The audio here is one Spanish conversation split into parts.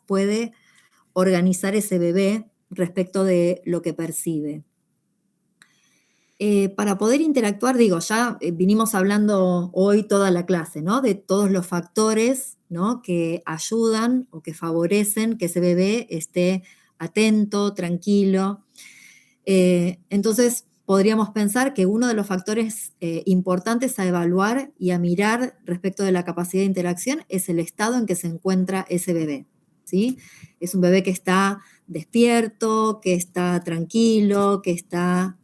puede organizar ese bebé respecto de lo que percibe. Para poder interactuar, digo, ya vinimos hablando hoy toda la clase, ¿no? De todos los factores, ¿no? Que ayudan o que favorecen que ese bebé esté atento, tranquilo. Entonces, podríamos pensar que uno de los factores importantes a evaluar y a mirar respecto de la capacidad de interacción es el estado en que se encuentra ese bebé, ¿sí? Es un bebé que está despierto, que está tranquilo, que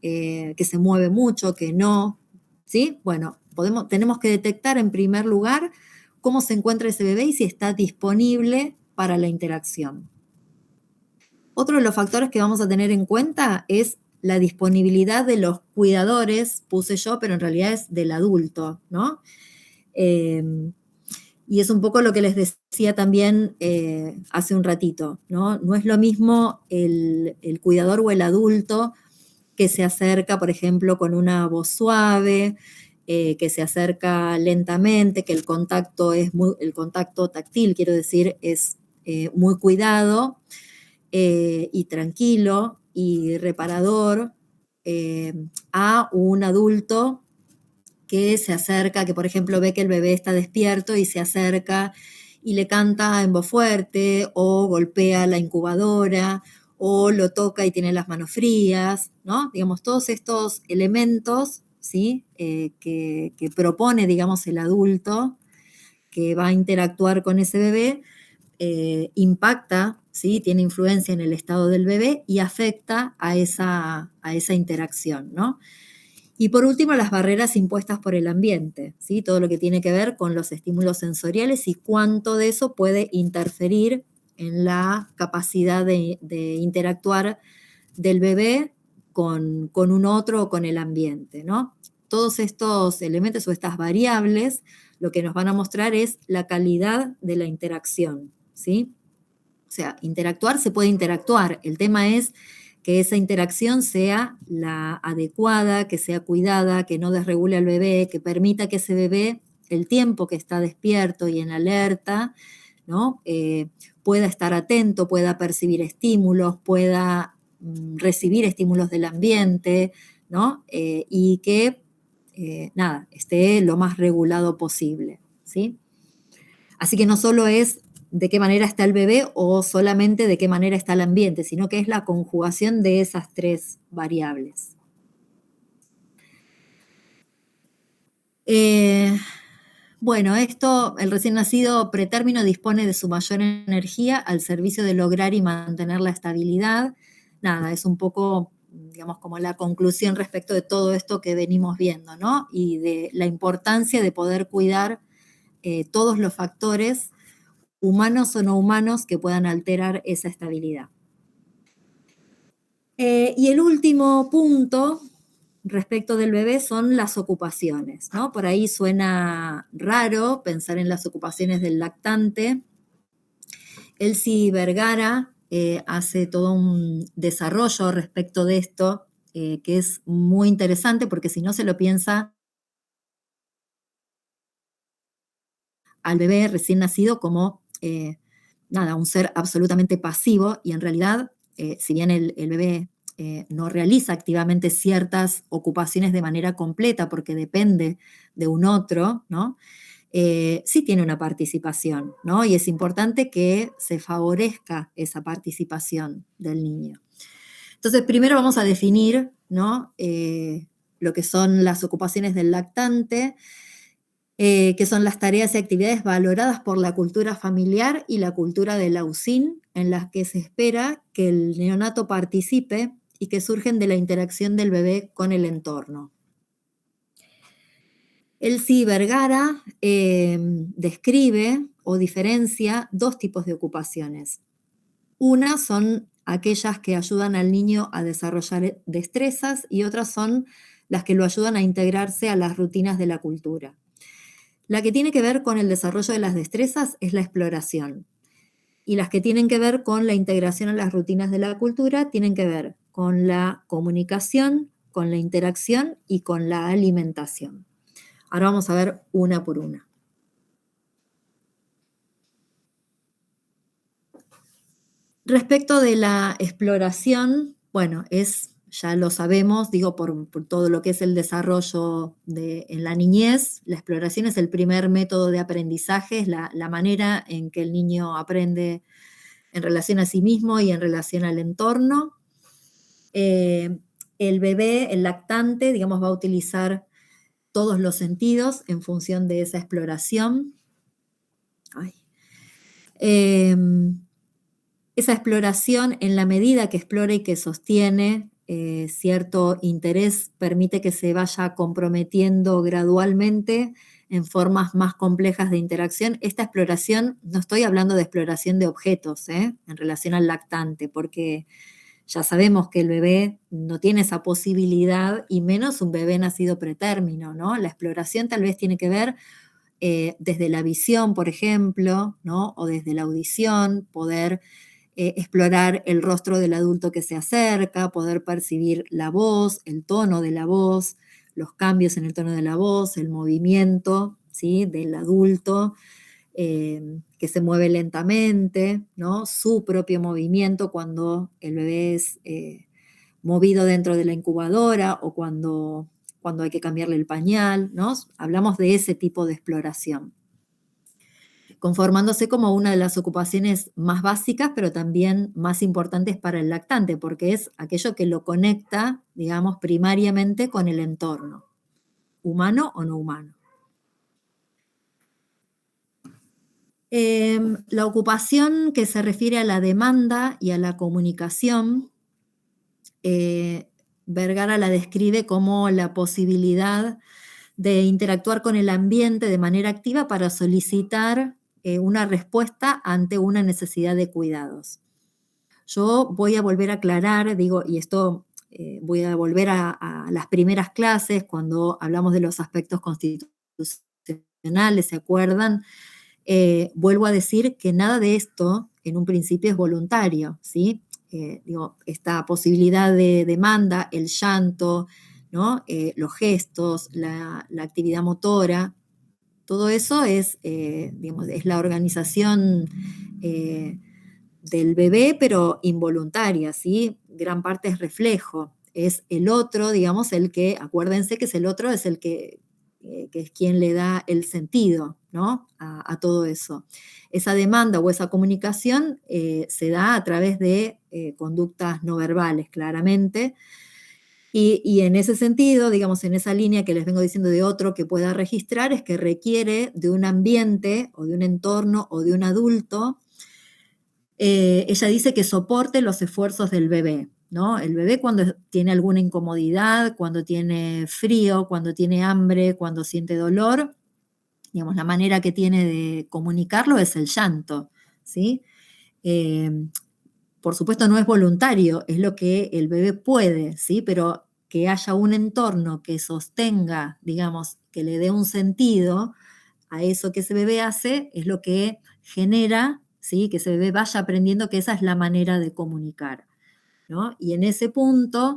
se mueve mucho, que no, ¿sí? Bueno, tenemos que detectar en primer lugar cómo se encuentra ese bebé y si está disponible para la interacción. Otro de los factores que vamos a tener en cuenta es la disponibilidad de los cuidadores, puse yo, pero en realidad es del adulto, ¿no? Y es un poco lo que les decía también hace un ratito, ¿no? No es lo mismo el cuidador o el adulto que se acerca, por ejemplo, con una voz suave, que se acerca lentamente, que el contacto táctil, quiero decir, es muy cuidado y tranquilo y reparador a un adulto que se acerca, que por ejemplo ve que el bebé está despierto y se acerca y le canta en voz fuerte o golpea la incubadora o lo toca y tiene las manos frías, ¿no? Digamos, todos estos elementos, ¿sí? Que propone, digamos, el adulto que va a interactuar con ese bebé, impacta, ¿sí? Tiene influencia en el estado del bebé y afecta a esa interacción, ¿no? Y por último, las barreras impuestas por el ambiente, ¿sí? Todo lo que tiene que ver con los estímulos sensoriales y cuánto de eso puede interferir en la capacidad de interactuar del bebé con un otro o con el ambiente, ¿no? Todos estos elementos o estas variables lo que nos van a mostrar es la calidad de la interacción, ¿sí? O sea, interactuar se puede interactuar, el tema es que esa interacción sea la adecuada, que sea cuidada, que no desregule al bebé, que permita que ese bebé, el tiempo que está despierto y en alerta, ¿no? Pueda estar atento, pueda percibir estímulos, pueda recibir estímulos del ambiente, ¿no? Y que, nada, esté lo más regulado posible, ¿sí? Así que no solo es de qué manera está el bebé o solamente de qué manera está el ambiente, sino que es la conjugación de esas tres variables. Bueno, el recién nacido pretérmino dispone de su mayor energía al servicio de lograr y mantener la estabilidad. Nada, es un poco, digamos, como la conclusión respecto de todo esto que venimos viendo, ¿no? Y de la importancia de poder cuidar todos los factores humanos o no humanos que puedan alterar esa estabilidad. Y el último punto respecto del bebé son las ocupaciones, ¿no? Por ahí suena raro pensar en las ocupaciones del lactante. Elsie Vergara hace todo un desarrollo respecto de esto que es muy interesante porque si no se lo piensa al bebé recién nacido como un ser absolutamente pasivo y en realidad, si bien el bebé no realiza activamente ciertas ocupaciones de manera completa porque depende de un otro, ¿no? Sí tiene una participación, ¿no? Y es importante que se favorezca esa participación del niño. Entonces, primero vamos a definir, ¿no? Lo que son las ocupaciones del lactante, que son las tareas y actividades valoradas por la cultura familiar y la cultura de la USIN, en las que se espera que el neonato participe y que surgen de la interacción del bebé con el entorno. Elsie Vergara describe o diferencia dos tipos de ocupaciones. Una son aquellas que ayudan al niño a desarrollar destrezas y otras son las que lo ayudan a integrarse a las rutinas de la cultura. La que tiene que ver con el desarrollo de las destrezas es la exploración. Y las que tienen que ver con la integración a las rutinas de la cultura tienen que ver con la comunicación, con la interacción y con la alimentación. Ahora vamos a ver una por una. Respecto de la exploración, bueno, ya lo sabemos, digo, por todo lo que es el desarrollo en la niñez, la exploración es el primer método de aprendizaje, es la manera en que el niño aprende en relación a sí mismo y en relación al entorno. El bebé, el lactante, digamos, va a utilizar todos los sentidos en función de esa exploración. Ay. Esa exploración, en la medida que explora y que sostiene cierto interés, permite que se vaya comprometiendo gradualmente en formas más complejas de interacción. Esta exploración, no estoy hablando de exploración de objetos, en relación al lactante, porque ya sabemos que el bebé no tiene esa posibilidad, y menos un bebé nacido pretérmino, ¿no? La exploración tal vez tiene que ver desde la visión, por ejemplo, ¿no? O desde la audición, poder explorar el rostro del adulto que se acerca, poder percibir la voz, el tono de la voz, los cambios en el tono de la voz, el movimiento, ¿sí? Del adulto, que se mueve lentamente, ¿no? Su propio movimiento cuando el bebé es movido dentro de la incubadora o cuando hay que cambiarle el pañal, ¿no? Hablamos de ese tipo de exploración, conformándose como una de las ocupaciones más básicas, pero también más importantes para el lactante, porque es aquello que lo conecta, digamos, primariamente con el entorno, humano o no humano. La ocupación que se refiere a la demanda y a la comunicación, Vergara la describe como la posibilidad de interactuar con el ambiente de manera activa para solicitar una respuesta ante una necesidad de cuidados. Yo voy a volver a aclarar, digo, y esto voy a volver a las primeras clases cuando hablamos de los aspectos constitucionales, ¿se acuerdan? Vuelvo a decir que nada de esto en un principio es voluntario, ¿sí? Digo, esta posibilidad de demanda, el llanto, ¿no? Los gestos, la actividad motora, todo eso digamos, es la organización del bebé, pero involuntaria, ¿sí? Gran parte es reflejo. Es el otro, digamos, acuérdense que es el otro, es el que es quien le da el sentido, ¿no? A todo eso. Esa demanda o esa comunicación se da a través de conductas no verbales, claramente. Y en ese sentido, digamos, en esa línea que les vengo diciendo de otro que pueda registrar, es que requiere de un ambiente o de un entorno o de un adulto. Ella dice que soporte los esfuerzos del bebé, ¿no? El bebé cuando tiene alguna incomodidad, cuando tiene frío, cuando tiene hambre, cuando siente dolor, digamos, la manera que tiene de comunicarlo es el llanto, ¿sí? Eh, por supuesto no es voluntario, es lo que el bebé puede, ¿sí? Pero que haya un entorno que sostenga, digamos, que le dé un sentido a eso que ese bebé hace, es lo que genera, ¿sí? Que ese bebé vaya aprendiendo que esa es la manera de comunicar, ¿no? Y en ese punto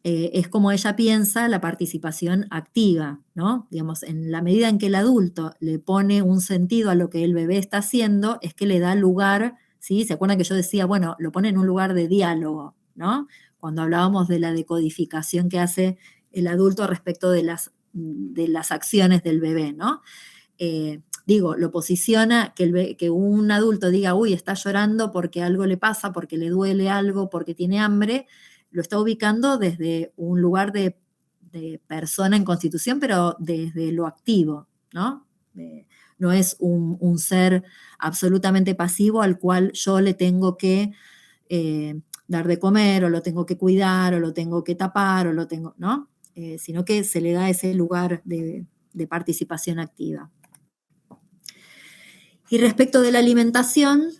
es como ella piensa la participación activa, ¿no? Digamos, en la medida en que el adulto le pone un sentido a lo que el bebé está haciendo, es que le da lugar, ¿sí? ¿Se acuerdan que yo decía, bueno, lo pone en un lugar de diálogo, ¿no? Cuando hablábamos de la decodificación que hace el adulto respecto de las acciones del bebé, ¿no? Digo, lo posiciona, que un adulto diga, uy, está llorando porque algo le pasa, porque le duele algo, porque tiene hambre, lo está ubicando desde un lugar de persona en constitución, pero desde lo activo, ¿no? No es un ser absolutamente pasivo al cual yo le tengo que dar de comer, o lo tengo que cuidar, o lo tengo que tapar, o lo tengo, ¿no? Sino que se le da ese lugar de participación activa. Y respecto de la alimentación,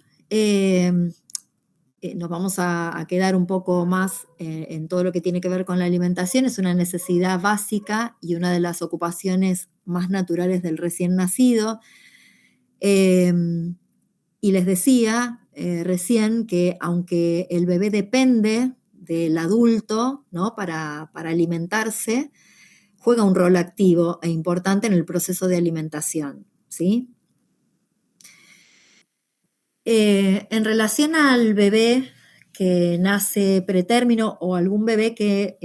nos vamos a quedar un poco más en todo lo que tiene que ver con la alimentación. Es una necesidad básica y una de las ocupaciones más naturales del recién nacido. Eh, y les decía recién que aunque el bebé depende del adulto, ¿no? para alimentarse, juega un rol activo e importante en el proceso de alimentación, ¿sí? En relación al bebé que nace pretérmino o algún bebé que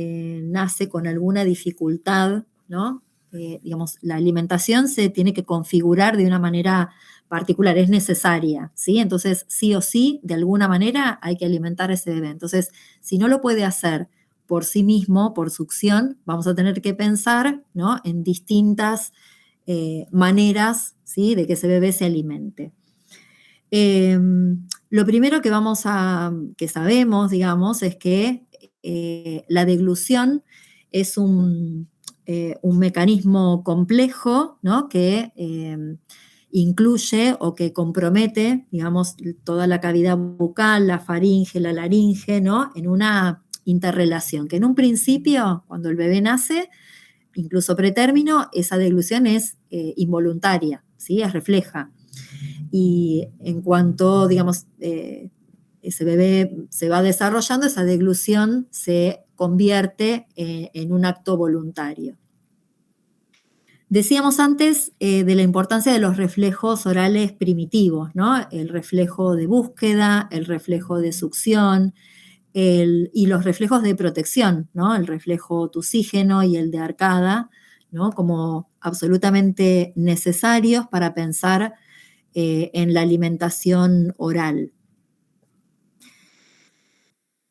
nace con alguna dificultad, ¿no? Digamos, la alimentación se tiene que configurar de una manera particular, es necesaria, ¿sí? Entonces, sí o sí, de alguna manera hay que alimentar a ese bebé. Entonces, si no lo puede hacer por sí mismo, por succión, vamos a tener que pensar, ¿no? En distintas maneras, ¿sí? De que ese bebé se alimente. Eh, lo primero que sabemos, digamos, es que la deglución es un mecanismo complejo, ¿no? Que incluye o que compromete, digamos, toda la cavidad bucal, la faringe, la laringe, ¿no? En una interrelación, que en un principio, cuando el bebé nace, incluso pretérmino, esa deglución es involuntaria, ¿sí? Es refleja. Y en cuanto, digamos, ese bebé se va desarrollando, esa deglución se convierte en un acto voluntario. Decíamos antes de la importancia de los reflejos orales primitivos, ¿no? El reflejo de búsqueda, el reflejo de succión, y los reflejos de protección, ¿no? El reflejo tusígeno y el de arcada, ¿no? Como absolutamente necesarios para pensar en la alimentación oral.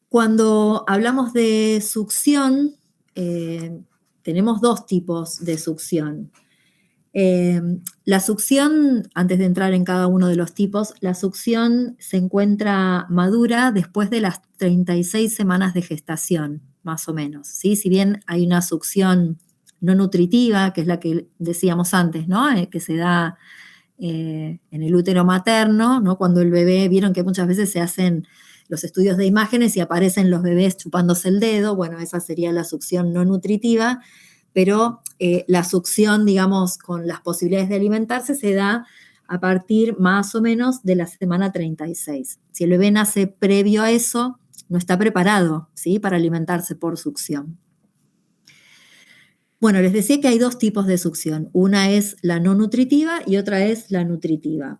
Cuando hablamos de succión, tenemos dos tipos de succión. La succión, antes de entrar en cada uno de los tipos, la succión se encuentra madura después de las 36 semanas de gestación, más o menos, ¿sí? Si bien hay una succión no nutritiva, que es la que decíamos antes, ¿no? Que se da en el útero materno, ¿no? Cuando el bebé, vieron que muchas veces se hacen los estudios de imágenes y aparecen los bebés chupándose el dedo, bueno, esa sería la succión no nutritiva, pero la succión, digamos, con las posibilidades de alimentarse se da a partir más o menos de la semana 36. Si el bebé nace previo a eso, no está preparado, ¿sí? Para alimentarse por succión. Bueno, les decía que hay dos tipos de succión. Una es la no nutritiva y otra es la nutritiva.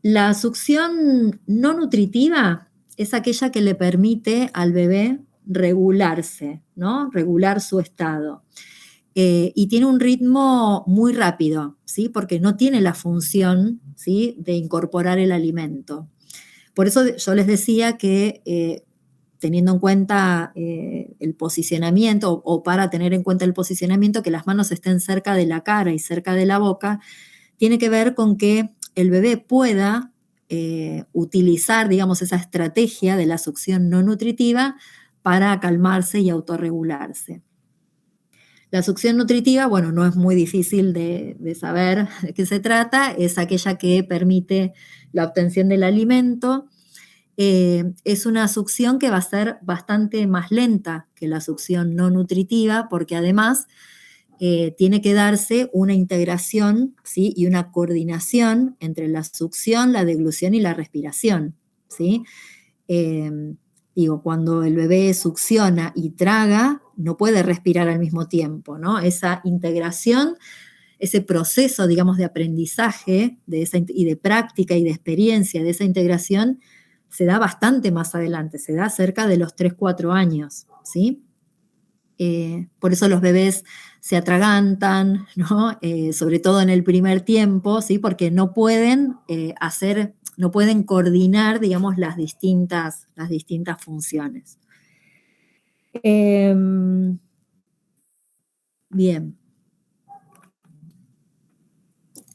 La succión no nutritiva es aquella que le permite al bebé regularse, ¿no? Regular su estado. Y tiene un ritmo muy rápido, ¿sí? Porque no tiene la función, ¿sí? De incorporar el alimento. Por eso yo les decía que teniendo en cuenta el posicionamiento o para tener en cuenta el posicionamiento, que las manos estén cerca de la cara y cerca de la boca, tiene que ver con que el bebé pueda utilizar, digamos, esa estrategia de la succión no nutritiva para calmarse y autorregularse. La succión nutritiva, bueno, no es muy difícil de saber de qué se trata, es aquella que permite la obtención del alimento. Es una succión que va a ser bastante más lenta que la succión no nutritiva, porque además tiene que darse una integración, ¿sí? Y una coordinación entre la succión, la deglución y la respiración, ¿sí? Eh, Digo, cuando el bebé succiona y traga, no puede respirar al mismo tiempo, ¿no? Esa integración, ese proceso, digamos, de aprendizaje y de práctica y de experiencia de esa integración se da bastante más adelante, se da cerca de los 3, 4 años, ¿sí? Por eso los bebés se atragantan, ¿no? Sobre todo en el primer tiempo, ¿sí? Porque no pueden no pueden coordinar, digamos, las distintas funciones. Bien.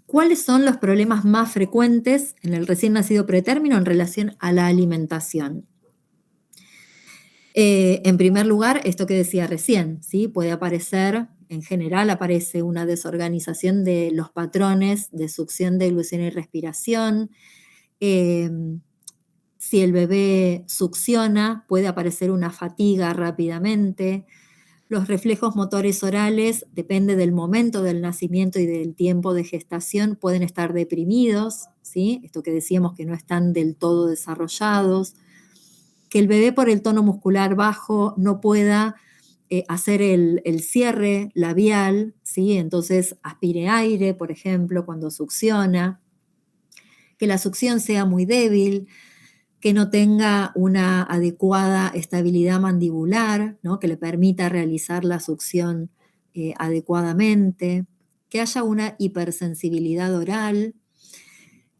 ¿Cuáles son los problemas más frecuentes en el recién nacido pretérmino en relación a la alimentación? En primer lugar, esto que decía recién, ¿sí? Puede aparecer, en general aparece una desorganización de los patrones de succión, deglución y respiración. Eh, si el bebé succiona, puede aparecer una fatiga rápidamente. Los reflejos motores orales, depende del momento del nacimiento y del tiempo de gestación, pueden estar deprimidos, ¿sí? Esto que decíamos que no están del todo desarrollados. Que el bebé por el tono muscular bajo no pueda hacer el cierre labial, ¿sí? Entonces aspire aire, por ejemplo, cuando succiona. que la succión sea muy débil, que no tenga una adecuada estabilidad mandibular, ¿no? Que le permita realizar la succión adecuadamente, que haya una hipersensibilidad oral,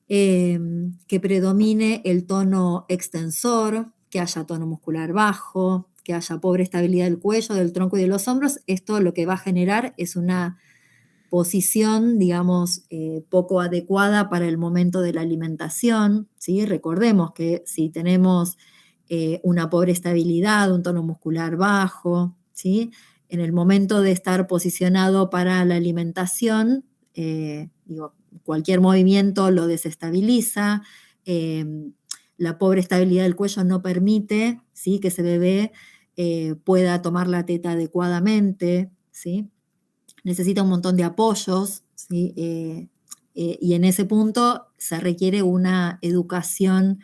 que predomine el tono extensor, que haya tono muscular bajo, que haya pobre estabilidad del cuello, del tronco y de los hombros. Esto lo que va a generar es una posición, digamos, poco adecuada para el momento de la alimentación, ¿sí? Recordemos que si tenemos una pobre estabilidad, un tono muscular bajo, ¿sí? En el momento de estar posicionado para la alimentación, cualquier movimiento lo desestabiliza, la pobre estabilidad del cuello no permite, ¿sí? Que ese bebé pueda tomar la teta adecuadamente, ¿sí? Necesita un montón de apoyos, ¿sí? Y en ese punto se requiere una educación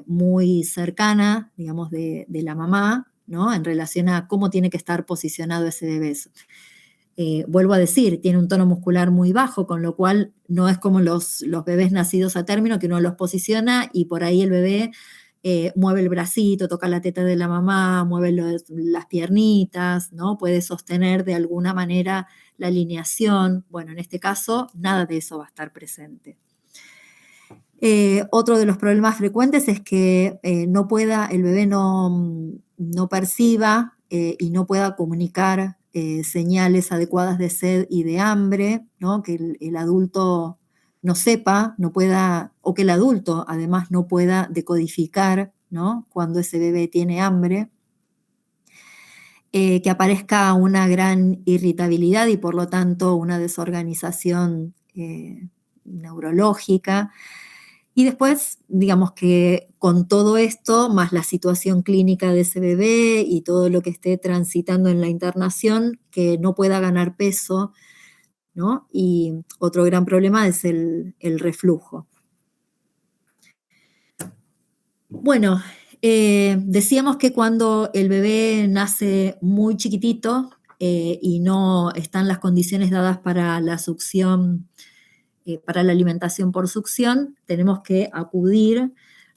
muy cercana, digamos, de la mamá, ¿no? En relación a cómo tiene que estar posicionado ese bebé. Vuelvo a decir, tiene un tono muscular muy bajo, con lo cual no es como los bebés nacidos a término, que uno los posiciona y por ahí el bebé mueve el bracito, toca la teta de la mamá, mueve las piernitas, ¿no? Puede sostener de alguna manera la alineación. Bueno, en este caso, nada de eso va a estar presente. Otro de los problemas frecuentes es que el bebé no perciba y no pueda comunicar señales adecuadas de sed y de hambre, ¿no? Que el adulto no sepa, no pueda, o que el adulto además no pueda decodificar, ¿no? Cuando ese bebé tiene hambre. Que aparezca una gran irritabilidad y por lo tanto una desorganización neurológica. Y después, digamos que con todo esto, más la situación clínica de ese bebé y todo lo que esté transitando en la internación, que no pueda ganar peso, ¿no? Y otro gran problema es el reflujo. Bueno, decíamos que cuando el bebé nace muy chiquitito y no están las condiciones dadas para la succión, para la alimentación por succión, tenemos que acudir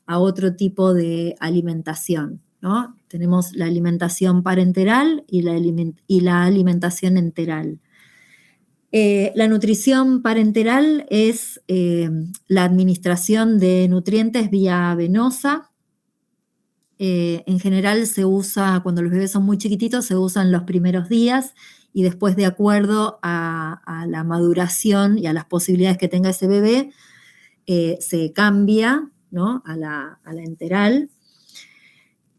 a otro tipo de alimentación, ¿no? Tenemos la alimentación parenteral y la alimentación enteral. La nutrición parenteral es la administración de nutrientes vía venosa. En general se usa, cuando los bebés son muy chiquititos, se usan los primeros días y después de acuerdo a la maduración y a las posibilidades que tenga ese bebé, se cambia, ¿no? a la enteral.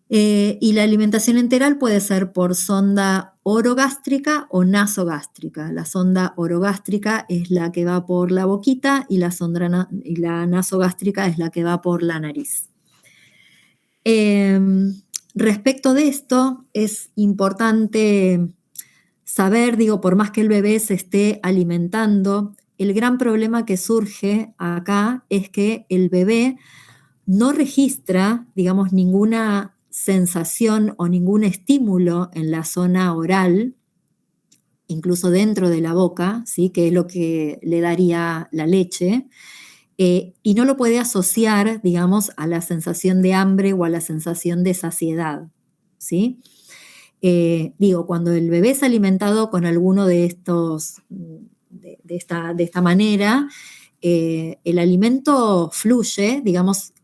Y la alimentación enteral puede ser por sonda orogástrica o nasogástrica. La sonda orogástrica es la que va por la boquita y la nasogástrica es la que va por la nariz. Respecto de esto, es importante saber, por más que el bebé se esté alimentando, el gran problema que surge acá es que el bebé no registra, ninguna sensación o ningún estímulo en la zona oral, incluso dentro de la boca, ¿sí? Que es lo que le daría la leche, y no lo puede asociar, a la sensación de hambre o a la sensación de saciedad, ¿sí? Cuando el bebé es alimentado con alguno de estos, de esta manera, el alimento fluye,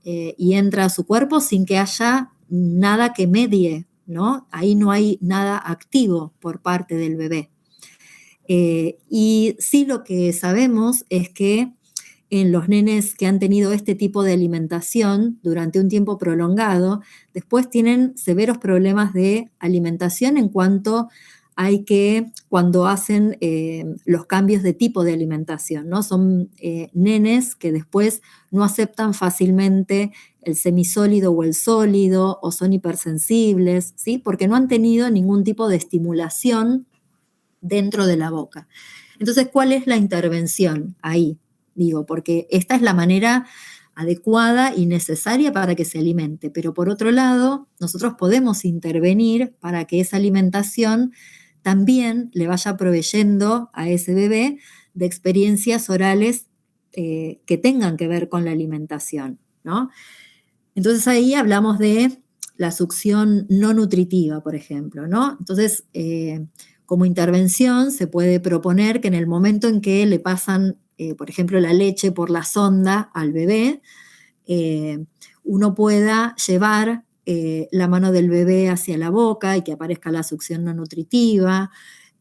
y entra a su cuerpo sin que haya nada que medie, ¿no? Ahí no hay nada activo por parte del bebé. Y sí, lo que sabemos es que en los nenes que han tenido este tipo de alimentación durante un tiempo prolongado, después tienen severos problemas de alimentación en cuanto cuando hacen los cambios de tipo de alimentación, ¿no? Son nenes que después no aceptan fácilmente el semisólido o el sólido, o son hipersensibles, ¿sí? Porque no han tenido ningún tipo de estimulación dentro de la boca. Entonces, ¿cuál es la intervención ahí? Porque esta es la manera adecuada y necesaria para que se alimente, pero por otro lado, nosotros podemos intervenir para que esa alimentación también le vaya proveyendo a ese bebé de experiencias orales que tengan que ver con la alimentación, ¿no? Entonces ahí hablamos de la succión no nutritiva, por ejemplo, ¿no? Entonces, como intervención se puede proponer que en el momento en que le pasan, por ejemplo, la leche por la sonda al bebé, uno pueda llevar la mano del bebé hacia la boca y que aparezca la succión no nutritiva,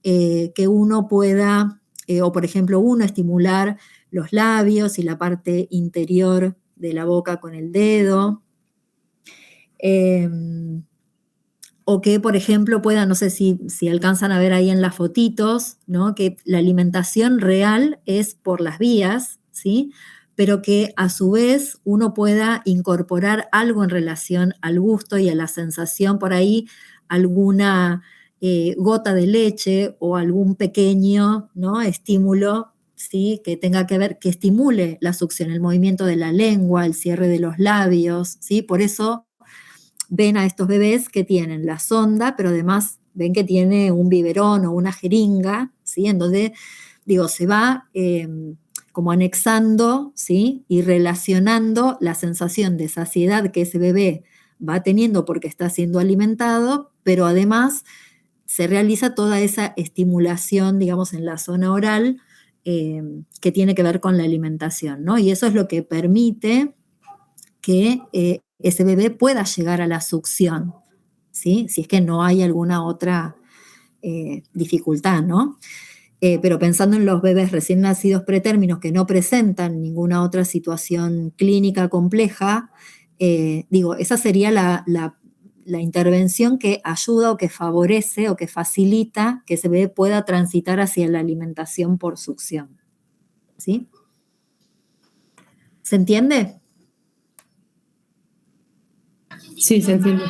que uno pueda, o por ejemplo, uno estimular los labios y la parte interior de la boca con el dedo. O que, por ejemplo, pueda, no sé si alcanzan a ver ahí en las fotitos, ¿no? Que la alimentación real es por las vías, ¿sí? Pero que a su vez uno pueda incorporar algo en relación al gusto y a la sensación, por ahí alguna gota de leche o algún pequeño, ¿no? Estímulo, ¿sí? Que tenga que ver, que estimule la succión, el movimiento de la lengua, el cierre de los labios, ¿sí? Por eso ven a estos bebés que tienen la sonda, pero además ven que tiene un biberón o una jeringa, ¿sí? En donde, digo, se va como anexando, ¿sí? Y relacionando la sensación de saciedad que ese bebé va teniendo porque está siendo alimentado, pero además se realiza toda esa estimulación, digamos, en la zona oral que tiene que ver con la alimentación, ¿no? Y eso es lo que permite que ese bebé pueda llegar a la succión, ¿sí? Si es que no hay alguna otra dificultad, ¿no? Pero pensando en los bebés recién nacidos pretérminos que no presentan ninguna otra situación clínica compleja, digo, esa sería la intervención que ayuda o que favorece o que facilita que ese bebé pueda transitar hacia la alimentación por succión, ¿sí? ¿Se entiende? Sí, se entiende.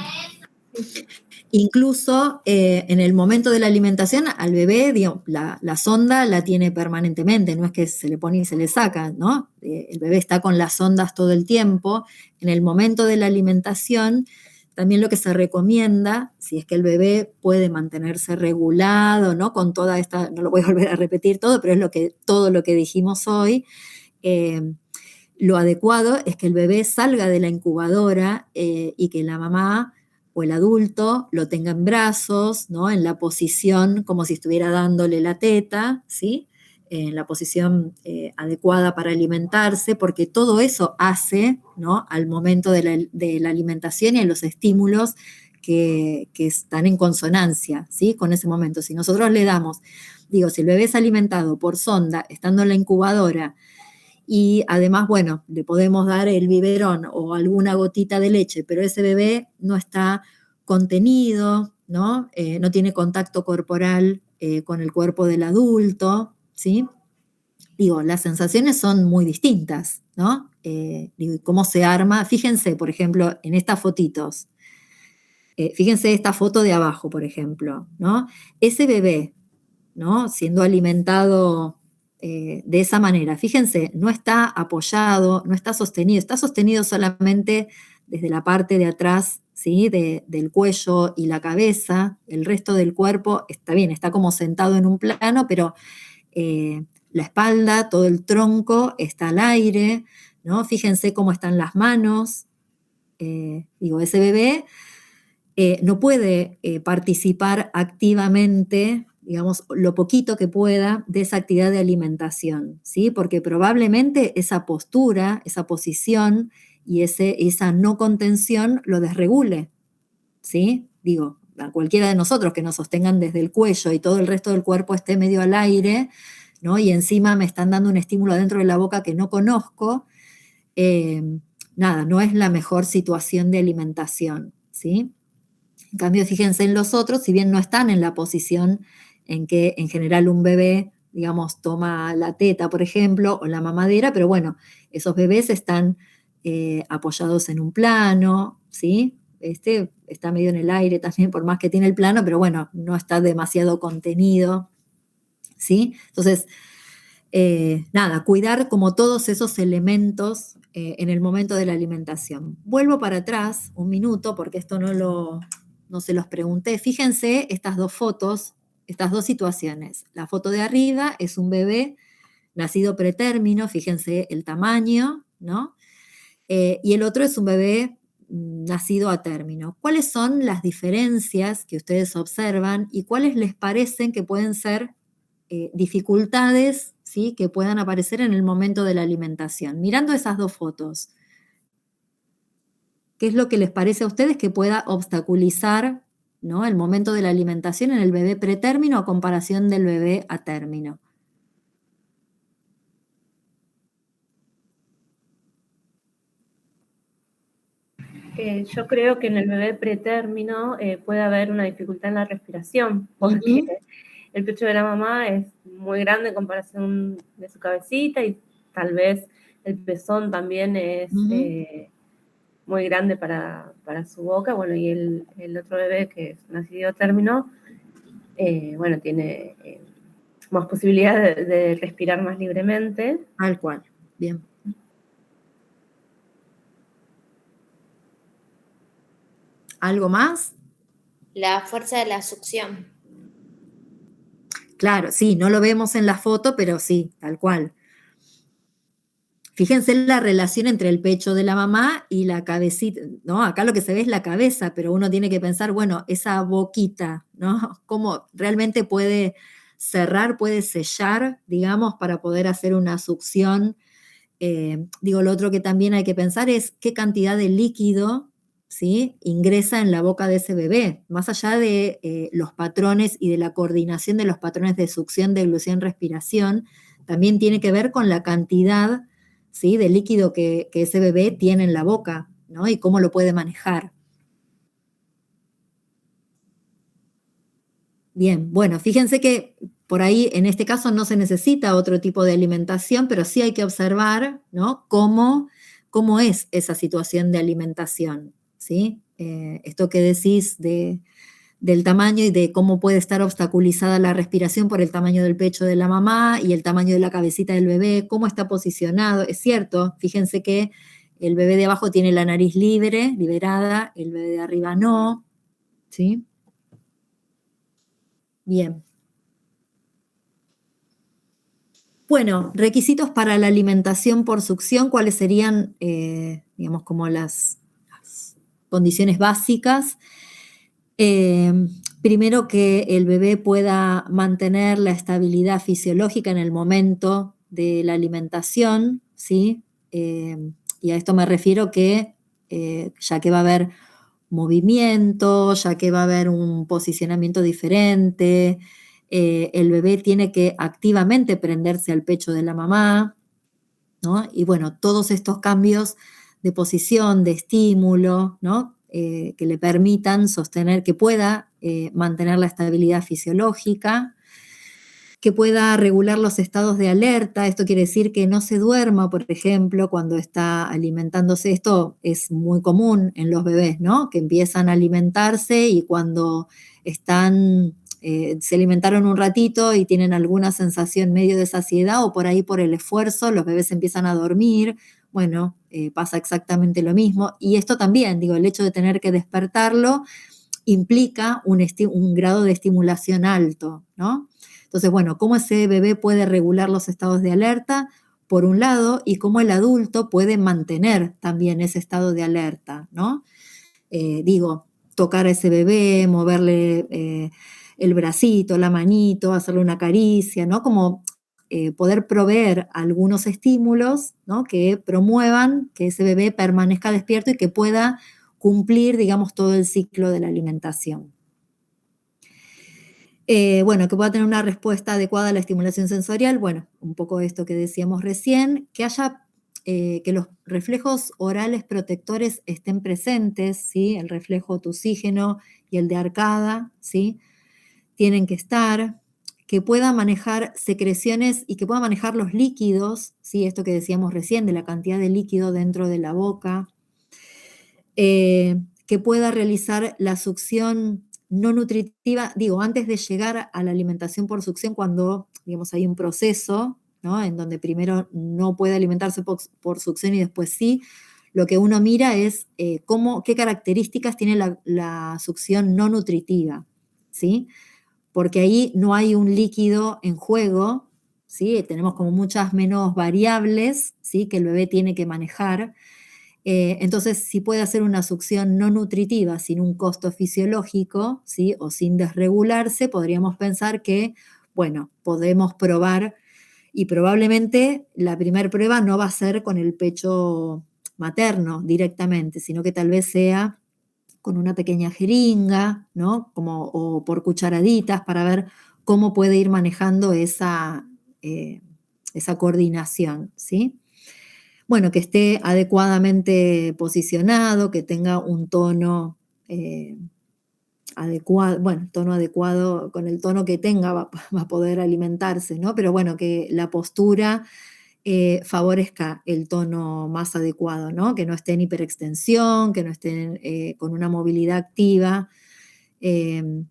Incluso en el momento de la alimentación al bebé, digamos, la sonda la tiene permanentemente, no es que se le pone y se le saca, ¿no? El bebé está con las sondas todo el tiempo. En el momento de la alimentación, también lo que se recomienda, si es que el bebé puede mantenerse regulado, ¿no? Con toda esta, no lo voy a volver a repetir todo, pero es todo lo que dijimos hoy. Lo adecuado es que el bebé salga de la incubadora y que la mamá o el adulto lo tenga en brazos, ¿no? En la posición como si estuviera dándole la teta, ¿sí? En la posición adecuada para alimentarse, porque todo eso hace, ¿no? Al momento de la alimentación y a los estímulos que están en consonancia, ¿sí? Con ese momento. Si nosotros le damos, digo, si el bebé es alimentado por sonda, estando en la incubadora, y además, bueno, le podemos dar el biberón o alguna gotita de leche, pero ese bebé no está contenido, ¿no? No tiene contacto corporal con el cuerpo del adulto, ¿sí? Digo, las sensaciones son muy distintas, ¿no? Digo, ¿cómo se arma? Fíjense, por ejemplo, en estas fotitos. Fíjense esta foto de abajo, por ejemplo, ¿no? Ese bebé, ¿no? Siendo alimentado de esa manera. Fíjense, no está apoyado, no está sostenido solamente desde la parte de atrás, ¿sí? Del cuello y la cabeza. El resto del cuerpo está bien, está como sentado en un plano, pero la espalda, todo el tronco está al aire, ¿no? Fíjense cómo están las manos. Digo, ese bebé no puede participar activamente, digamos, lo poquito que pueda de esa actividad de alimentación, ¿sí? Porque probablemente esa postura, esa posición y esa no contención lo desregule, ¿sí? Digo, a cualquiera de nosotros que nos sostengan desde el cuello y todo el resto del cuerpo esté medio al aire, ¿no? Y encima me están dando un estímulo dentro de la boca que no conozco, nada, no es la mejor situación de alimentación, ¿sí? En cambio, fíjense en los otros, si bien no están en la posición en que en general un bebé, digamos, toma la teta, por ejemplo, o la mamadera, pero bueno, esos bebés están apoyados en un plano, ¿sí? Este está medio en el aire también, por más que tiene el plano, pero bueno, no está demasiado contenido, ¿sí? Entonces, nada, cuidar como todos esos elementos en el momento de la alimentación. Vuelvo para atrás un minuto porque esto no se los pregunté. Fíjense estas dos fotos, estas dos situaciones. La foto de arriba es un bebé nacido pretérmino, fíjense el tamaño, ¿no? Y el otro es un bebé nacido a término. ¿Cuáles son las diferencias que ustedes observan y cuáles les parecen que pueden ser dificultades, ¿sí?, que puedan aparecer en el momento de la alimentación? Mirando esas dos fotos, ¿qué es lo que les parece a ustedes que pueda obstaculizar, ¿no?, el momento de la alimentación en el bebé pretérmino a comparación del bebé a término? Yo creo que en el bebé pretérmino puede haber una dificultad en la respiración, porque el pecho de la mamá es muy grande en comparación de su cabecita y tal vez el pezón también es muy grande para su boca. Bueno, y el otro bebé que es nacido a término, bueno, tiene más posibilidad de respirar más libremente. Tal cual, bien. ¿Algo más? La fuerza de la succión. Claro, sí, no lo vemos en la foto, pero sí, tal cual. Fíjense la relación entre el pecho de la mamá y la cabecita, ¿no? Acá lo que se ve es la cabeza, pero uno tiene que pensar, bueno, esa boquita, ¿no? ¿Cómo realmente puede cerrar, puede sellar, digamos, para poder hacer una succión? Digo, lo otro que también hay que pensar es qué cantidad de líquido, ¿sí?, ingresa en la boca de ese bebé, más allá de los patrones y de la coordinación de los patrones de succión, deglución, respiración, también tiene que ver con la cantidad, ¿sí?, de líquido que ese bebé tiene en la boca, ¿no?, y cómo lo puede manejar. Bien, bueno, fíjense que por ahí en este caso no se necesita otro tipo de alimentación, pero sí hay que observar, ¿no?, cómo es esa situación de alimentación, ¿sí? Esto que decís del tamaño y de cómo puede estar obstaculizada la respiración por el tamaño del pecho de la mamá y el tamaño de la cabecita del bebé, cómo está posicionado. Es cierto, fíjense que el bebé de abajo tiene la nariz libre, liberada, el bebé de arriba no, ¿sí? Bien. Bueno, requisitos para la alimentación por succión, ¿cuáles serían, digamos, como las condiciones básicas? Primero, que el bebé pueda mantener la estabilidad fisiológica en el momento de la alimentación, ¿sí? Y a esto me refiero que, ya que va a haber movimiento, ya que va a haber un posicionamiento diferente, el bebé tiene que activamente prenderse al pecho de la mamá, ¿no? Y bueno, todos estos cambios de posición, de estímulo, ¿no?, que le permitan sostener, que pueda mantener la estabilidad fisiológica, que pueda regular los estados de alerta. Esto quiere decir que no se duerma, por ejemplo, cuando está alimentándose. Esto es muy común en los bebés, ¿no?, que empiezan a alimentarse y cuando se alimentaron un ratito y tienen alguna sensación medio de saciedad o por ahí por el esfuerzo, los bebés empiezan a dormir. Bueno, pasa exactamente lo mismo. Y esto también, digo, el hecho de tener que despertarlo implica un grado de estimulación alto, ¿no? Entonces, bueno, cómo ese bebé puede regular los estados de alerta, por un lado, y cómo el adulto puede mantener también ese estado de alerta, ¿no? Digo, tocar a ese bebé, moverle el bracito, la manito, hacerle una caricia, ¿no? Como poder proveer algunos estímulos, ¿no?, que promuevan que ese bebé permanezca despierto y que pueda cumplir, digamos, todo el ciclo de la alimentación. Bueno, que pueda tener una respuesta adecuada a la estimulación sensorial, bueno, un poco esto que decíamos recién, que los reflejos orales protectores estén presentes, ¿sí? El reflejo tusígeno y el de arcada, ¿sí?, tienen que estar, que pueda manejar secreciones y que pueda manejar los líquidos, ¿sí?, esto que decíamos recién de la cantidad de líquido dentro de la boca, que pueda realizar la succión no nutritiva, digo, antes de llegar a la alimentación por succión, cuando, digamos, hay un proceso, ¿no?, en donde primero no puede alimentarse por succión y después sí, lo que uno mira es qué características tiene la succión no nutritiva, ¿sí? Porque ahí no hay un líquido en juego, ¿sí? Tenemos como muchas menos variables, ¿sí? Que el bebé tiene que manejar. Entonces, si puede hacer una succión no nutritiva sin un costo fisiológico, ¿sí? O sin desregularse, podríamos pensar que, bueno, podemos probar, y probablemente la primera prueba no va a ser con el pecho materno directamente, sino que tal vez sea con una pequeña jeringa, ¿no? O por cucharaditas para ver cómo puede ir manejando esa coordinación, ¿sí? Bueno, que esté adecuadamente posicionado, que tenga un tono adecuado, bueno, tono adecuado, con el tono que tenga va a poder alimentarse, ¿no? Pero bueno, que la postura favorezca el tono más adecuado, ¿no? Que no esté en hiperextensión, que no esté con una movilidad activa, que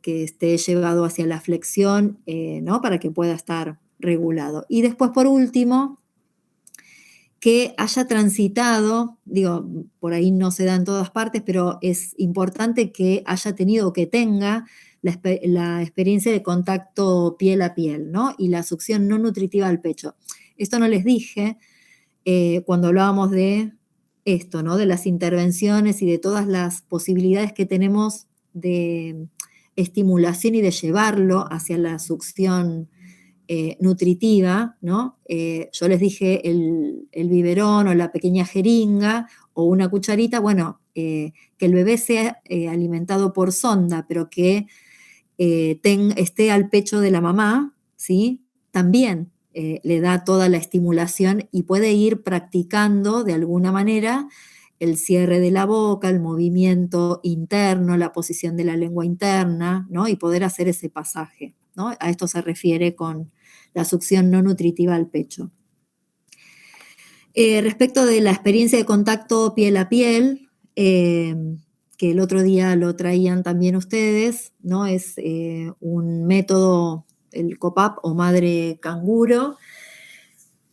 esté llevado hacia la flexión, ¿no? Para que pueda estar regulado. Y después, por último, que haya transitado, digo, por ahí no se da en todas partes, pero es importante que haya tenido o que tenga la experiencia de contacto piel a piel, ¿no? Y la succión no nutritiva al pecho. Esto no les dije cuando hablábamos de esto, ¿no? De las intervenciones y de todas las posibilidades que tenemos de estimulación y de llevarlo hacia la succión nutritiva, ¿no? Yo les dije el biberón o la pequeña jeringa o una cucharita, bueno, que el bebé sea alimentado por sonda, pero que esté al pecho de la mamá, ¿sí? También le da toda la estimulación y puede ir practicando de alguna manera el cierre de la boca, el movimiento interno, la posición de la lengua interna, ¿no? Y poder hacer ese pasaje, ¿no? A esto se refiere con la succión no nutritiva al pecho. Respecto de la experiencia de contacto piel a piel, que el otro día lo traían también ustedes, ¿no? Es un método, el COPAP o madre canguro,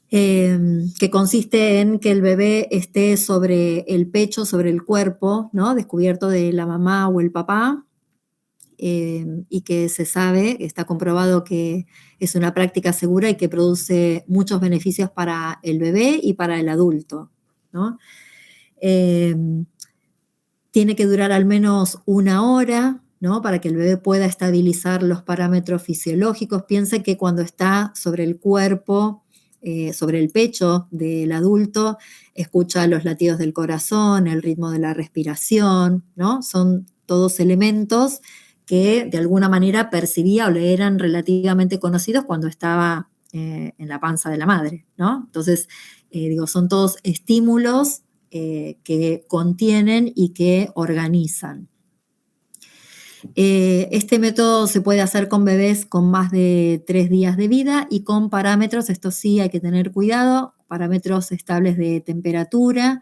que consiste en que el bebé esté sobre el pecho, sobre el cuerpo, ¿no? Descubierto de la mamá o el papá, y que se sabe, está comprobado que es una práctica segura y que produce muchos beneficios para el bebé y para el adulto, ¿no? Tiene que durar al menos 1 hora, ¿no? Para que el bebé pueda estabilizar los parámetros fisiológicos. Piense que cuando está sobre el cuerpo, sobre el pecho del adulto, escucha los latidos del corazón, el ritmo de la respiración, ¿no? Son todos elementos que de alguna manera percibía o le eran relativamente conocidos cuando estaba en la panza de la madre, ¿no? Entonces, digo, son todos estímulos que contienen y que organizan. Este método se puede hacer con bebés con más de 3 días de vida y con parámetros, esto sí hay que tener cuidado, parámetros estables de temperatura,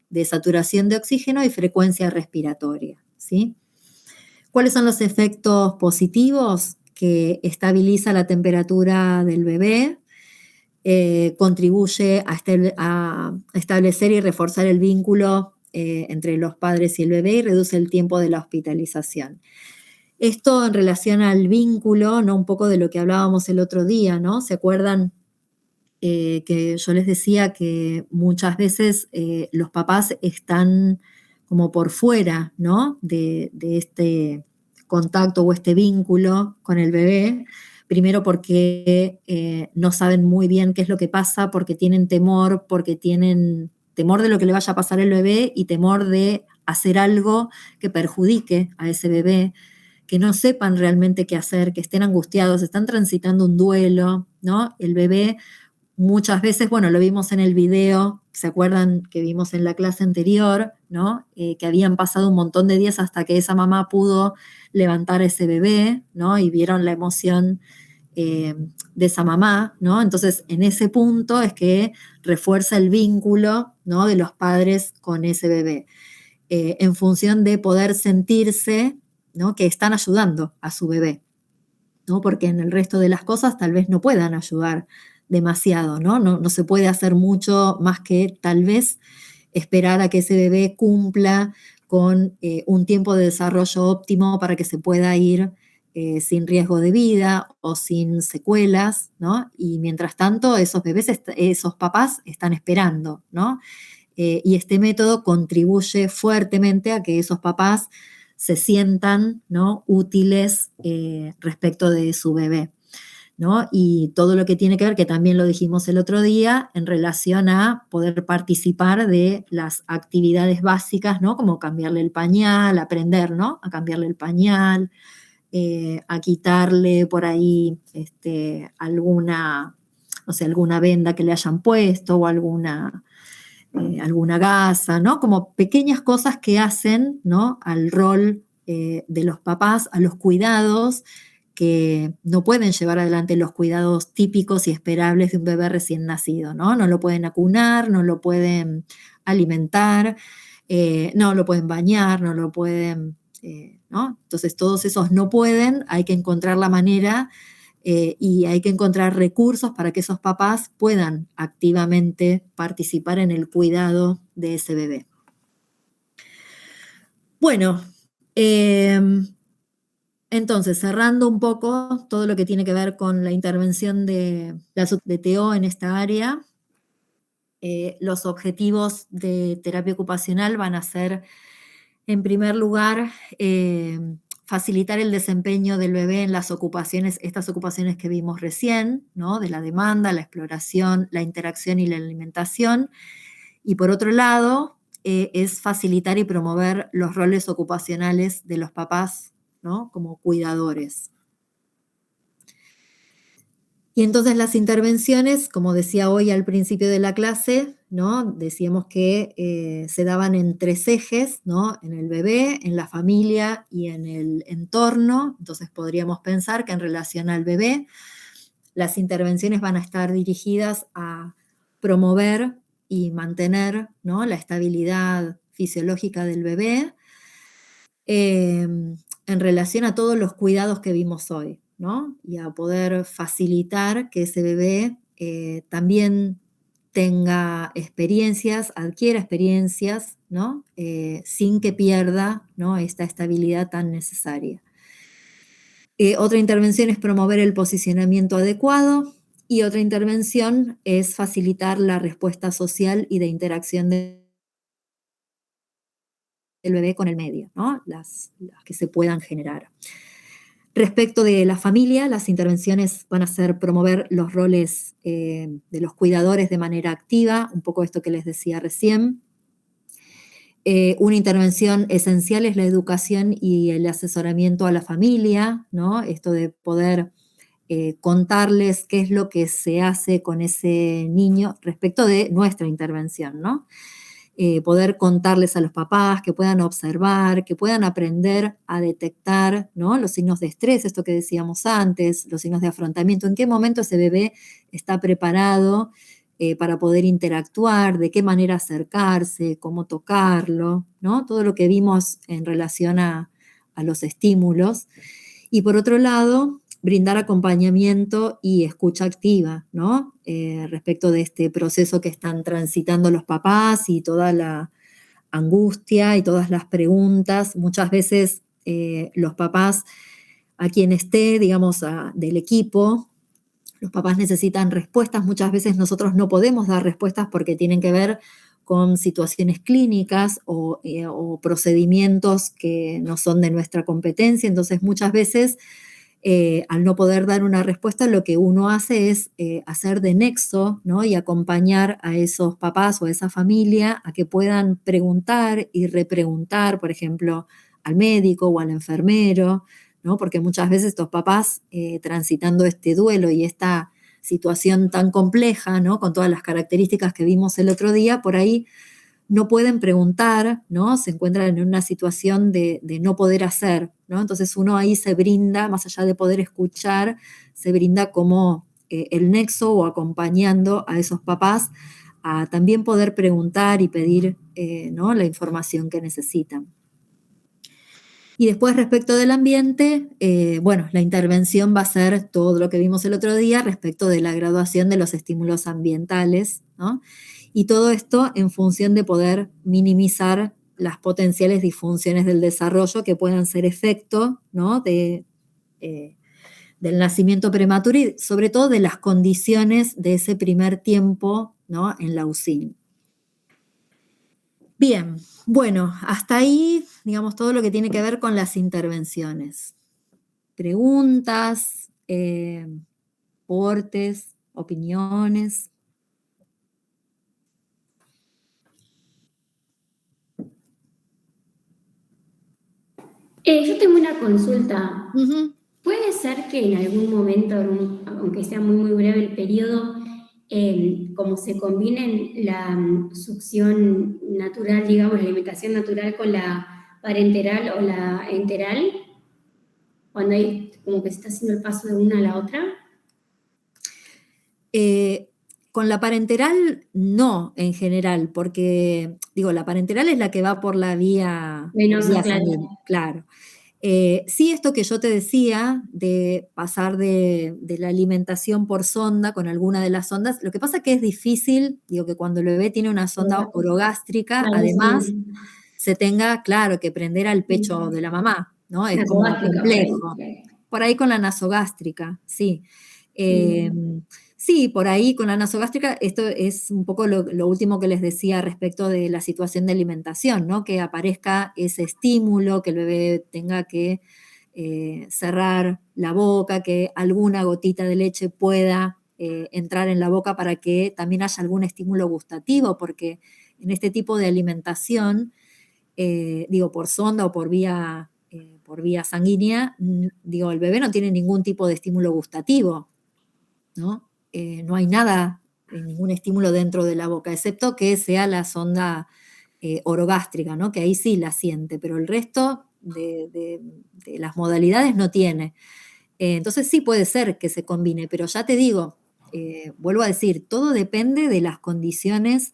de saturación de oxígeno y frecuencia respiratoria, ¿sí? ¿Cuáles son los efectos positivos? Que estabiliza la temperatura del bebé, contribuye a establecer y reforzar el vínculo entre los padres y el bebé y reduce el tiempo de la hospitalización. Esto en relación al vínculo, ¿no? Un poco de lo que hablábamos el otro día, ¿no? ¿Se acuerdan que yo les decía que muchas veces los papás están como por fuera, ¿no? de este contacto o este vínculo con el bebé? Primero porque no saben muy bien qué es lo que pasa, porque tienen temor de lo que le vaya a pasar al bebé y temor de hacer algo que perjudique a ese bebé, que no sepan realmente qué hacer, que estén angustiados, están transitando un duelo, ¿no? El bebé muchas veces, bueno, lo vimos en el video, ¿se acuerdan que vimos en la clase anterior, ¿no? Que habían pasado un montón de días hasta que esa mamá pudo levantar a ese bebé, ¿no? Y vieron la emoción de esa mamá, ¿no? Entonces, en ese punto es que refuerza el vínculo, ¿no? De los padres con ese bebé, en función de poder sentirse, ¿no? Que están ayudando a su bebé, ¿no? Porque en el resto de las cosas tal vez no puedan ayudar demasiado, ¿no? No se puede hacer mucho más que tal vez esperar a que ese bebé cumpla con un tiempo de desarrollo óptimo para que se pueda ir sin riesgo de vida o sin secuelas, ¿no? Y mientras tanto, esos bebés, esos papás están esperando, ¿no? Y este método contribuye fuertemente a que esos papás se sientan, ¿no?, útiles respecto de su bebé, ¿no? Y todo lo que tiene que ver, que también lo dijimos el otro día, en relación a poder participar de las actividades básicas, ¿no? Como cambiarle el pañal, aprender, ¿no?, a cambiarle el pañal, a quitarle por ahí alguna, no sé, alguna venda que le hayan puesto o alguna gasa, ¿no? Como pequeñas cosas que hacen, ¿no?, al rol de los papás, a los cuidados que no pueden llevar adelante los cuidados típicos y esperables de un bebé recién nacido, ¿no? No lo pueden acunar, no lo pueden alimentar, no lo pueden bañar, no lo pueden, ¿no? Entonces todos esos no pueden, hay que encontrar la manera y hay que encontrar recursos para que esos papás puedan activamente participar en el cuidado de ese bebé. Bueno, entonces, cerrando un poco todo lo que tiene que ver con la intervención de TO en esta área, los objetivos de terapia ocupacional van a ser, en primer lugar, facilitar el desempeño del bebé en las ocupaciones, estas ocupaciones que vimos recién, ¿no?, de la demanda, la exploración, la interacción y la alimentación. Y por otro lado, es facilitar y promover los roles ocupacionales de los papás, ¿no?, como cuidadores. Y entonces las intervenciones, como decía hoy al principio de la clase, ¿no?, decíamos que se daban en 3 ejes, ¿no?, en el bebé, en la familia y en el entorno. Entonces podríamos pensar que en relación al bebé, las intervenciones van a estar dirigidas a promover y mantener, ¿no?, la estabilidad fisiológica del bebé en relación a todos los cuidados que vimos hoy, ¿no?, y a poder facilitar que ese bebé también tenga experiencias, adquiera experiencias, ¿no?, sin que pierda, ¿no?, esta estabilidad tan necesaria. Otra intervención es promover el posicionamiento adecuado y otra intervención es facilitar la respuesta social y de interacción del bebé con el medio, ¿no?, las que se puedan generar. Respecto de la familia, las intervenciones van a ser promover los roles de los cuidadores de manera activa, un poco esto que les decía recién. Una intervención esencial es la educación y el asesoramiento a la familia, ¿no?, esto de poder contarles qué es lo que se hace con ese niño respecto de nuestra intervención, ¿no? Poder contarles a los papás, que puedan observar, que puedan aprender a detectar, ¿no?, los signos de estrés, esto que decíamos antes, los signos de afrontamiento, en qué momento ese bebé está preparado para poder interactuar, de qué manera acercarse, cómo tocarlo, ¿no?, todo lo que vimos en relación a los estímulos. Y por otro lado, brindar acompañamiento y escucha activa, ¿no?, respecto de este proceso que están transitando los papás y toda la angustia y todas las preguntas. Muchas veces los papás, a quien esté, digamos, del equipo, los papás necesitan respuestas. Muchas veces nosotros no podemos dar respuestas porque tienen que ver con situaciones clínicas o procedimientos que no son de nuestra competencia. Entonces, muchas veces, al no poder dar una respuesta, lo que uno hace es hacer de nexo, ¿no?, y acompañar a esos papás o a esa familia a que puedan preguntar y repreguntar, por ejemplo, al médico o al enfermero, ¿no?, porque muchas veces estos papás transitando este duelo y esta situación tan compleja, ¿no?, con todas las características que vimos el otro día, por ahí no pueden preguntar, ¿no?, se encuentran en una situación de no poder hacer, ¿no? Entonces uno ahí se brinda, más allá de poder escuchar, se brinda como el nexo o acompañando a esos papás a también poder preguntar y pedir ¿no?, la información que necesitan. Y después, respecto del ambiente, bueno, la intervención va a ser todo lo que vimos el otro día respecto de la graduación de los estímulos ambientales, ¿no? Y todo esto en función de poder minimizar las potenciales disfunciones del desarrollo que puedan ser efecto, ¿no?, de del nacimiento prematuro y sobre todo de las condiciones de ese primer tiempo, ¿no?, en la UCIN. Bien, bueno, hasta ahí, digamos, todo lo que tiene que ver con las intervenciones. Preguntas, aportes, opiniones. Yo tengo una consulta. Uh-huh. ¿Puede ser que en algún momento, aunque sea muy, muy breve el periodo, como se combinen la succión natural, digamos, la alimentación natural con la parenteral o la enteral, cuando hay como que se está haciendo el paso de una a la otra? Con la parenteral no, en general, porque, digo, la parenteral es la que va por la vía Venosa, sanguínea, claro. Sí, esto que yo te decía, de pasar de la alimentación por sonda con alguna de las sondas, lo que pasa es que es difícil, digo, que cuando el bebé tiene una sonda orogástrica, Claro, además, sí. se tenga, claro, que prender al pecho de la mamá, ¿no? Es como Nasogástrica, complejo. Por ahí con la nasogástrica, sí. Sí, por ahí con la nasogástrica, esto es un poco lo último que les decía respecto de la situación de alimentación, ¿no? Que aparezca ese estímulo, que el bebé tenga que cerrar la boca, que alguna gotita de leche pueda entrar en la boca para que también haya algún estímulo gustativo, porque en este tipo de alimentación, digo, por sonda o por vía sanguínea, digo, el bebé no tiene ningún tipo de estímulo gustativo, ¿no? No hay nada, ningún estímulo dentro de la boca, excepto que sea la sonda orogástrica, ¿no? Que ahí sí la siente, pero el resto de las modalidades no tiene. Entonces sí puede ser que se combine, pero ya te digo, vuelvo a decir, todo depende de las condiciones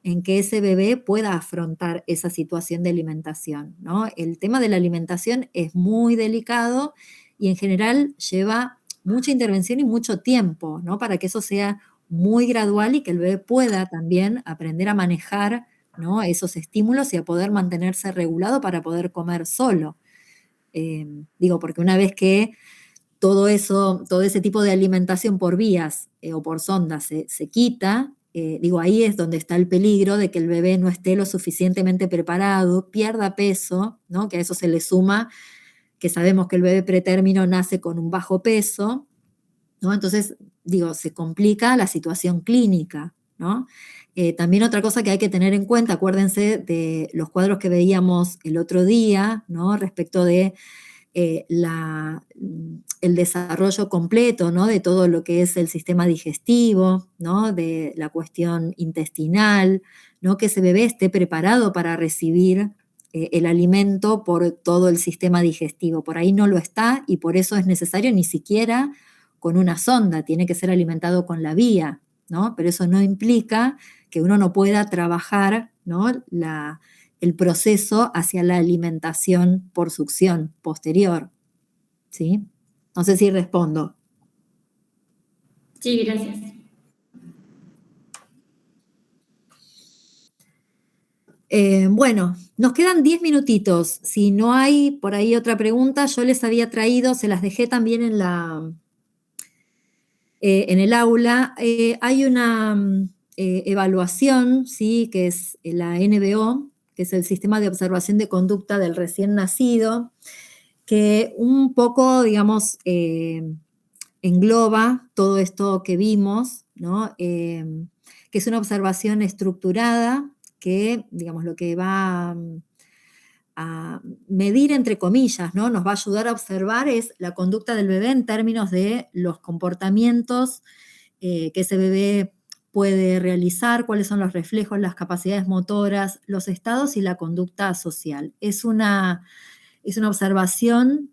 en que ese bebé pueda afrontar esa situación de alimentación, ¿no? El tema de la alimentación es muy delicado y en general lleva mucha intervención y mucho tiempo, ¿no? Para que eso sea muy gradual y que el bebé pueda también aprender a manejar, ¿no?, esos estímulos y a poder mantenerse regulado para poder comer solo. Digo, porque una vez que todo ese tipo de alimentación por vías o por sondas se quita, digo, ahí es donde está el peligro de que el bebé no esté lo suficientemente preparado, pierda peso, ¿no? Que a eso se le suma que sabemos que el bebé pretérmino nace con un bajo peso, ¿no? Entonces, digo, se complica la situación clínica, ¿no? También otra cosa que hay que tener en cuenta, acuérdense de los cuadros que veíamos el otro día, ¿no? Respecto de el desarrollo completo, ¿no?, de todo lo que es el sistema digestivo, ¿no?, de la cuestión intestinal, ¿no?, que ese bebé esté preparado para recibir el alimento por todo el sistema digestivo. Por ahí no lo está y por eso es necesario ni siquiera con una sonda, tiene que ser alimentado con la vía, ¿no? Pero eso no implica que uno no pueda trabajar, ¿no?, el proceso hacia la alimentación por succión posterior, ¿sí? No sé si respondo. Sí, gracias. Bueno, nos quedan 10 minutitos. Si no hay por ahí otra pregunta, yo les había traído, se las dejé también en el aula. Hay una evaluación, ¿sí?, que es la NBO, que es el Sistema de Observación de Conducta del Recién Nacido, que un poco, digamos, engloba todo esto que vimos, ¿no? Que es una observación estructurada que, digamos, lo que va a medir, entre comillas, ¿no?, nos va a ayudar a observar es la conducta del bebé en términos de los comportamientos que ese bebé puede realizar, cuáles son los reflejos, las capacidades motoras, los estados y la conducta social. Es una observación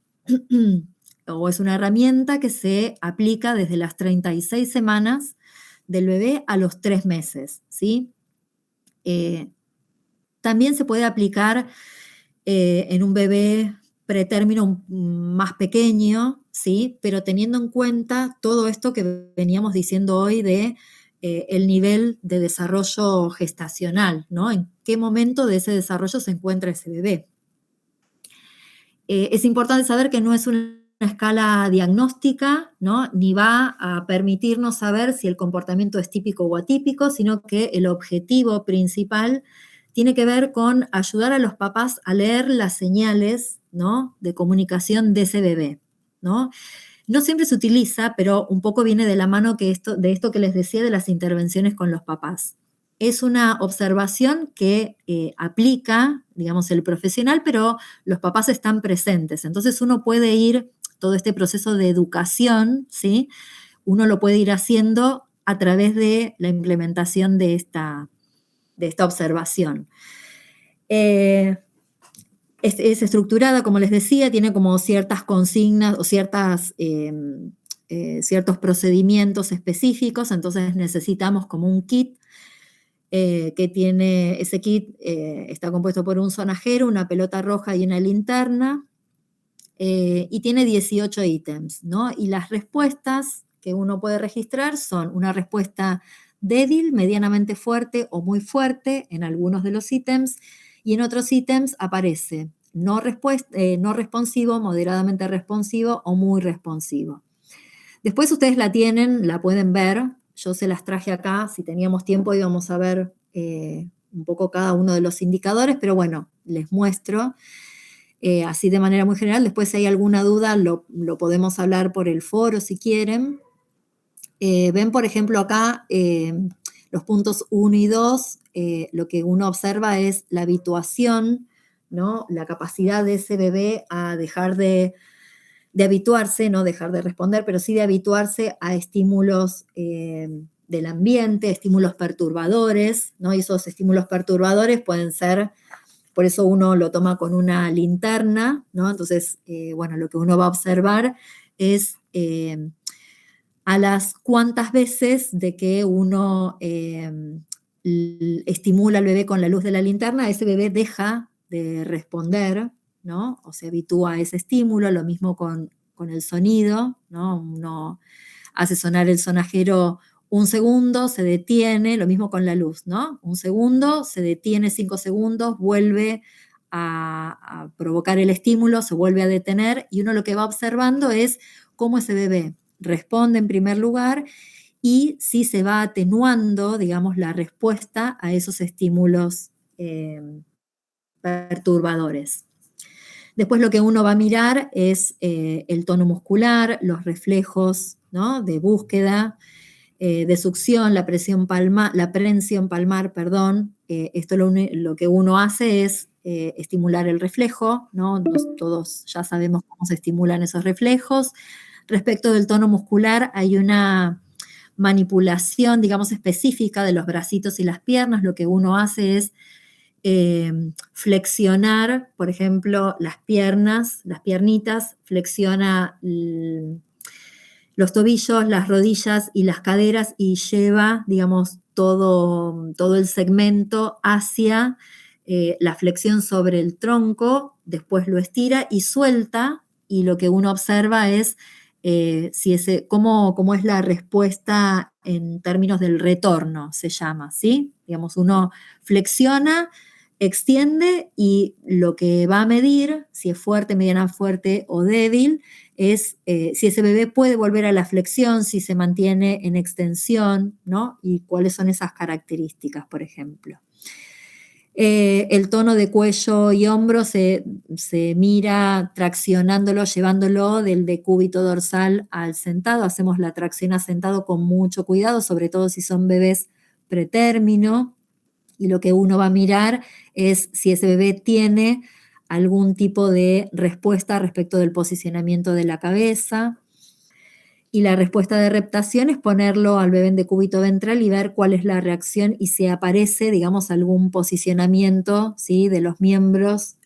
o es una herramienta que se aplica desde las 36 semanas del bebé a los 3 meses, ¿sí? También se puede aplicar en un bebé pretérmino más pequeño, ¿sí?, pero teniendo en cuenta todo esto que veníamos diciendo hoy de el nivel de desarrollo gestacional, ¿no? En qué momento de ese desarrollo se encuentra ese bebé. Es importante saber que no es una escala diagnóstica, ¿no? Ni va a permitirnos saber si el comportamiento es típico o atípico, sino que el objetivo principal tiene que ver con ayudar a los papás a leer las señales, ¿no?, de comunicación de ese bebé, ¿no? No siempre se utiliza, pero un poco viene de la mano de esto que les decía de las intervenciones con los papás. Es una observación que aplica, digamos, el profesional, pero los papás están presentes. Entonces uno puede ir, todo este proceso de educación, ¿sí?, uno lo puede ir haciendo a través de la implementación de esta observación. Es estructurada, como les decía, tiene como ciertas consignas o ciertos procedimientos específicos, entonces necesitamos como un kit que tiene, ese kit está compuesto por un sonajero, una pelota roja y una linterna, y tiene 18 ítems, ¿no? Y las respuestas que uno puede registrar son una respuesta débil, medianamente fuerte o muy fuerte en algunos de los ítems, y en otros ítems aparece no responsivo, moderadamente responsivo o muy responsivo. Después ustedes la pueden ver, yo se las traje acá, si teníamos tiempo íbamos a ver un poco cada uno de los indicadores, pero bueno, les muestro así de manera muy general. Después si hay alguna duda lo podemos hablar por el foro si quieren. Ven, por ejemplo, acá los puntos 1 y 2, lo que uno observa es la habituación, ¿no?, la capacidad de ese bebé a dejar de habituarse, no dejar de responder, pero sí de habituarse a estímulos del ambiente, estímulos perturbadores, ¿no? Y esos estímulos perturbadores pueden ser, por eso uno lo toma con una linterna, ¿no? Entonces, bueno, lo que uno va a observar es a las cuántas veces de que uno estimula al bebé con la luz de la linterna, ese bebé deja de responder, ¿no? O se habitúa a ese estímulo, lo mismo con el sonido, ¿no? Uno hace sonar el sonajero 1 segundo, se detiene, lo mismo con la luz, ¿no? 1 segundo, se detiene 5 segundos, vuelve a provocar el estímulo, se vuelve a detener, y uno lo que va observando es cómo ese bebé responde en primer lugar y si se va atenuando, digamos, la respuesta a esos estímulos perturbadores. Después lo que uno va a mirar es el tono muscular, los reflejos, ¿no?, de búsqueda, de succión, la prensión palmar, esto lo que uno hace es estimular el reflejo, ¿no? Todos ya sabemos cómo se estimulan esos reflejos. Respecto del tono muscular, hay una manipulación, digamos, específica de los bracitos y las piernas. Lo que uno hace es flexionar, por ejemplo, las piernitas, flexiona los tobillos, las rodillas y las caderas y lleva, digamos, todo el segmento hacia la flexión sobre el tronco, después lo estira y suelta, y lo que uno observa es cómo es la respuesta en términos del retorno, se llama, ¿sí? Digamos, uno flexiona, extiende, y lo que va a medir, si es fuerte, mediana, fuerte o débil, es si ese bebé puede volver a la flexión, si se mantiene en extensión, ¿no? Y cuáles son esas características, por ejemplo. El tono de cuello y hombro se mira traccionándolo, llevándolo del decúbito dorsal al sentado. Hacemos la tracción a sentado con mucho cuidado, sobre todo si son bebés pretérmino, y lo que uno va a mirar es si ese bebé tiene algún tipo de respuesta respecto del posicionamiento de la cabeza. Y la respuesta de reptación es ponerlo al bebé en decúbito ventral y ver cuál es la reacción y si aparece, digamos, algún posicionamiento, ¿sí?, de los miembros,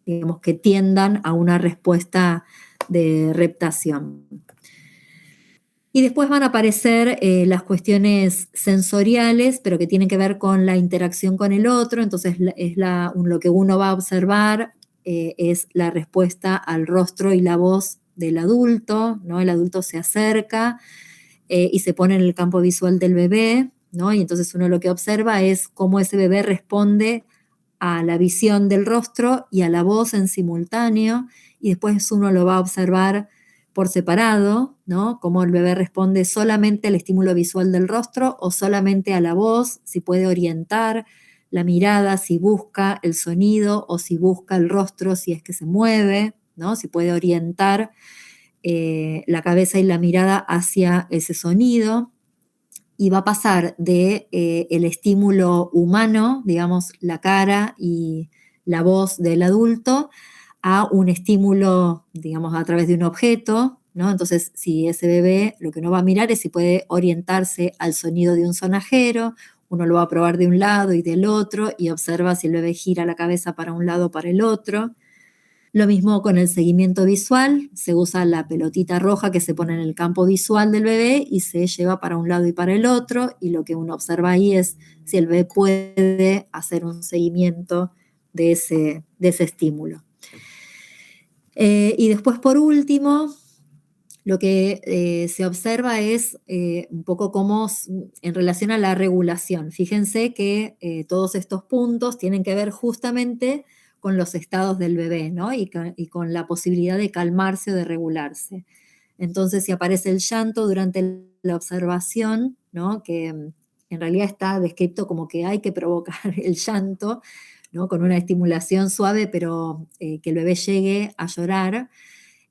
digamos, que tiendan a una respuesta de reptación. Y después van a aparecer las cuestiones sensoriales, pero que tienen que ver con la interacción con el otro. Entonces, lo que uno va a observar es la respuesta al rostro y la voz del adulto, ¿no? El adulto se acerca y se pone en el campo visual del bebé, ¿no? Y entonces uno lo que observa es cómo ese bebé responde a la visión del rostro y a la voz en simultáneo, y después uno lo va a observar por separado, ¿no? Cómo el bebé responde solamente al estímulo visual del rostro o solamente a la voz, si puede orientar la mirada, si busca el sonido o si busca el rostro, si es que se mueve, ¿no? Si puede orientar la cabeza y la mirada hacia ese sonido, y va a pasar de el estímulo humano, digamos, la cara y la voz del adulto, a un estímulo, digamos, a través de un objeto, ¿no? Entonces, si ese bebé lo que uno va a mirar es si puede orientarse al sonido de un sonajero, uno lo va a probar de un lado y del otro y observa si el bebé gira la cabeza para un lado o para el otro. Lo mismo con el seguimiento visual, se usa la pelotita roja que se pone en el campo visual del bebé y se lleva para un lado y para el otro, y lo que uno observa ahí es si el bebé puede hacer un seguimiento de ese estímulo. Y después, por último, lo que se observa es un poco cómo en relación a la regulación. Fíjense que todos estos puntos tienen que ver justamente con los estados del bebé, ¿no? Y con la posibilidad de calmarse o de regularse. Entonces, si aparece el llanto durante la observación, ¿no? Que en realidad está descrito como que hay que provocar el llanto, ¿no? Con una estimulación suave, pero que el bebé llegue a llorar.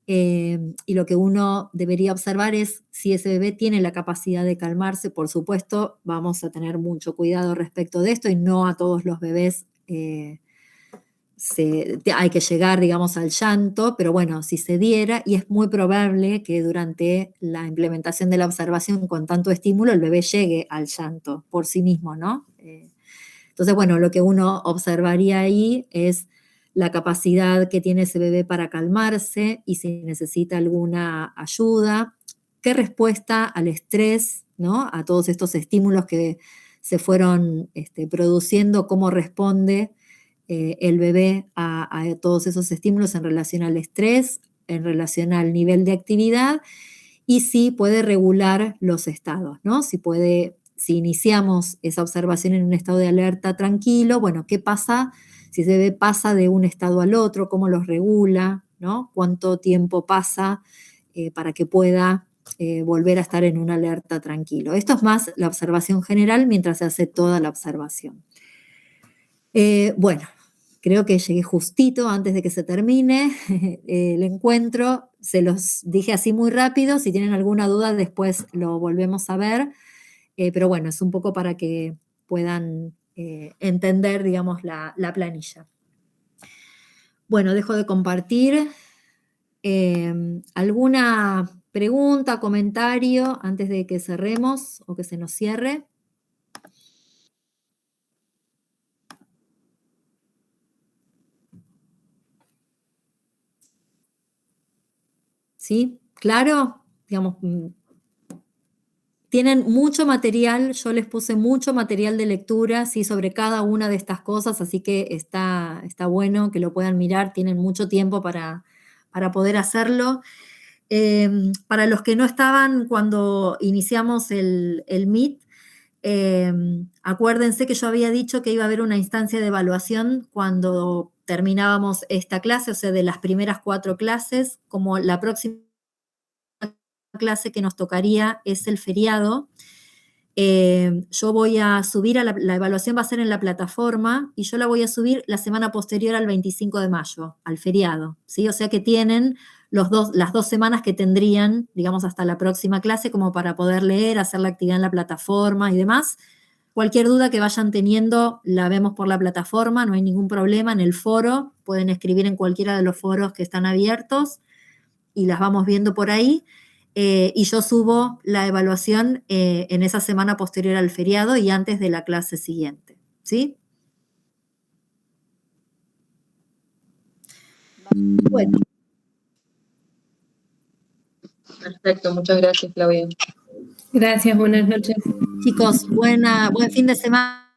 Y lo que uno debería observar es si ese bebé tiene la capacidad de calmarse. Por supuesto, vamos a tener mucho cuidado respecto de esto, y no a todos los bebés hay que llegar, digamos, al llanto, pero bueno, si se diera, y es muy probable que durante la implementación de la observación con tanto estímulo el bebé llegue al llanto por sí mismo, ¿no? Entonces, bueno, lo que uno observaría ahí es la capacidad que tiene ese bebé para calmarse y si necesita alguna ayuda, qué respuesta al estrés, ¿no? A todos estos estímulos que se fueron produciendo, cómo responde el bebé a todos esos estímulos en relación al estrés, en relación al nivel de actividad, y si puede regular los estados, ¿no? Si iniciamos esa observación en un estado de alerta tranquilo, bueno, ¿qué pasa si ese bebé pasa de un estado al otro? ¿Cómo los regula? ¿No? ¿Cuánto tiempo pasa para que pueda volver a estar en una alerta tranquilo? Esto es más la observación general mientras se hace toda la observación. Bueno, creo que llegué justito antes de que se termine el encuentro. Se los dije así muy rápido. Si tienen alguna duda, después lo volvemos a ver. Pero bueno, es un poco para que puedan entender, digamos, la planilla. Bueno, dejo de compartir. ¿Alguna pregunta, comentario antes de que cerremos o que se nos cierre? ¿Sí? ¿Claro? Digamos, tienen mucho material, yo les puse mucho material de lectura, sí, sobre cada una de estas cosas, así que está bueno que lo puedan mirar, tienen mucho tiempo para poder hacerlo. Para los que no estaban cuando iniciamos el Meet, acuérdense que yo había dicho que iba a haber una instancia de evaluación cuando terminábamos esta clase, o sea, de las primeras 4 clases, como la próxima clase que nos tocaría es el feriado. Yo voy a subir, la evaluación va a ser en la plataforma, y yo la voy a subir la semana posterior al 25 de mayo, al feriado, ¿sí? O sea que tienen las 2 semanas que tendrían, digamos, hasta la próxima clase, como para poder leer, hacer la actividad en la plataforma y demás. Cualquier duda que vayan teniendo, la vemos por la plataforma, no hay ningún problema. En el foro, pueden escribir en cualquiera de los foros que están abiertos, y las vamos viendo por ahí. Y yo subo la evaluación en esa semana posterior al feriado y antes de la clase siguiente, ¿sí? Bueno. Perfecto, muchas gracias, Claudia. Gracias, buenas noches. Chicos, buen fin de semana.